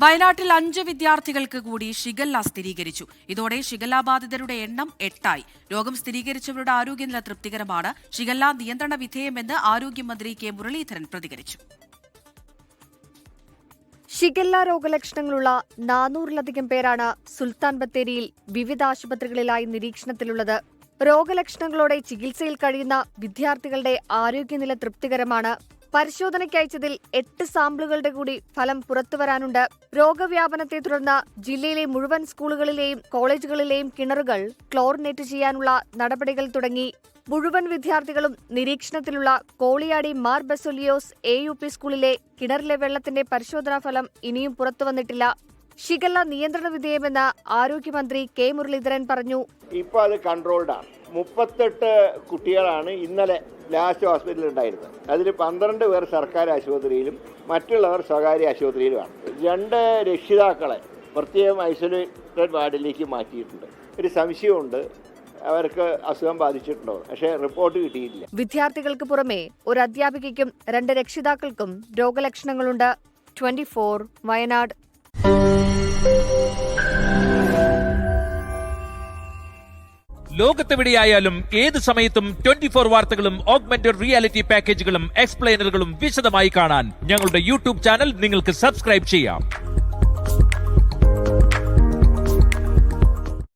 വയനാട്ടിൽ 5 വിദ്യാർത്ഥികൾക്ക് കൂടി ഷിഗല്ല സ്ഥിരീകരിച്ചു. ഇതോടെ ഷിഗല്ല ബാധിതരുടെ എണ്ണം 8 രോഗം സ്ഥിരീകരിച്ചവരുടെ ആരോഗ്യനില തൃപ്തികരമാണ്. ഷിഗല്ല നിയന്ത്രണ വിധേയമെന്ന് ആരോഗ്യമന്ത്രി കെ മുരളീധരൻ പ്രതികരിച്ചു. ഷിഗല്ല രോഗലക്ഷണങ്ങളുള്ള 400-ലധികം പേരാണ് സുൽത്താൻ ബത്തേരിയിൽ വിവിധ ആശുപത്രികളിലായി നിരീക്ഷണത്തിലുള്ളത്. രോഗലക്ഷണങ്ങളോടെ ചികിത്സയിൽ കഴിയുന്ന വിദ്യാർത്ഥികളുടെ ആരോഗ്യനില തൃപ്തികരമാണ്. പരിശോധനയ്ക്ക് അയച്ചതിൽ 8 സാമ്പിളുകളുടെ കൂടി ഫലം പുറത്തുവരാനുണ്ട്. രോഗവ്യാപനത്തെ തുടർന്ന് ജില്ലയിലെ മുഴുവൻ സ്കൂളുകളിലെയും കോളേജുകളിലെയും കിണറുകൾ ക്ലോറിനേറ്റ് ചെയ്യാനുള്ള നടപടികൾ തുടങ്ങി. മുഴുവൻ വിദ്യാർത്ഥികളും നിരീക്ഷണത്തിലുള്ള കോളിയാടി മാർ ബസോലിയോസ് AUP സ്കൂളിലെ കിണറിലെ വെള്ളത്തിന്റെ പരിശോധനാ ഫലം ഇനിയും പുറത്തുവന്നിട്ടില്ല. ഷിഗല്ല നിയന്ത്രണ വിധേയമെന്ന് ആരോഗ്യമന്ത്രി കെ മുരളീധരൻ പറഞ്ഞു. ഇപ്പോൾ അത് കൺട്രോൾഡാണ്. 38 കുട്ടികളാണ് ഇന്നലെ ലാസ്റ്റ് ഹോസ്പിറ്റലിൽ ഉണ്ടായിരുന്നത്. അതിൽ 12 പേർ സർക്കാർ ആശുപത്രിയിലും മറ്റുള്ളവർ സ്വകാര്യ ആശുപത്രിയിലുമാണ്. 2 രക്ഷിതാക്കളെ പ്രത്യേകം ഐസൊലേറ്റഡ് വാർഡിലേക്ക് മാറ്റിയിട്ടുണ്ട്. ഒരു സംശയമുണ്ട് അവർക്ക് അസുഖം ബാധിച്ചിട്ടുണ്ടോ, പക്ഷേ റിപ്പോർട്ട് കിട്ടിയില്ല. വിദ്യാർത്ഥികൾക്ക് പുറമെ ഒരു അധ്യാപികയ്ക്കും 2 രക്ഷിതാക്കൾക്കും രോഗലക്ഷണങ്ങളുണ്ട്. 24 വയനാട്. ലോകത്തെവിടെയായാലും ഏത് സമയത്തും 24 വാർത്തകളും ഓഗ്മെന്റഡ് റിയാലിറ്റി പാക്കേജുകളും എക്സ്പ്ലെയിനറുകളും വിശദമായി കാണാൻ ഞങ്ങളുടെ യൂട്യൂബ് ചാനൽ നിങ്ങൾക്ക് സബ്സ്ക്രൈബ് ചെയ്യാം.